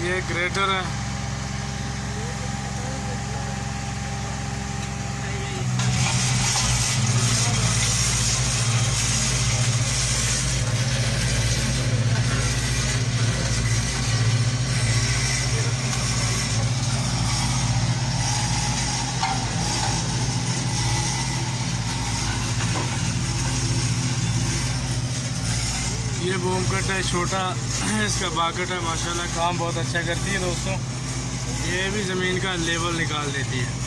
ये ग्रेटर है। ये बूम कट है छोटा, इसका बाकट है। माशाल्लाह काम बहुत अच्छा करती है दोस्तों। ये भी ज़मीन का लेवल निकाल देती है।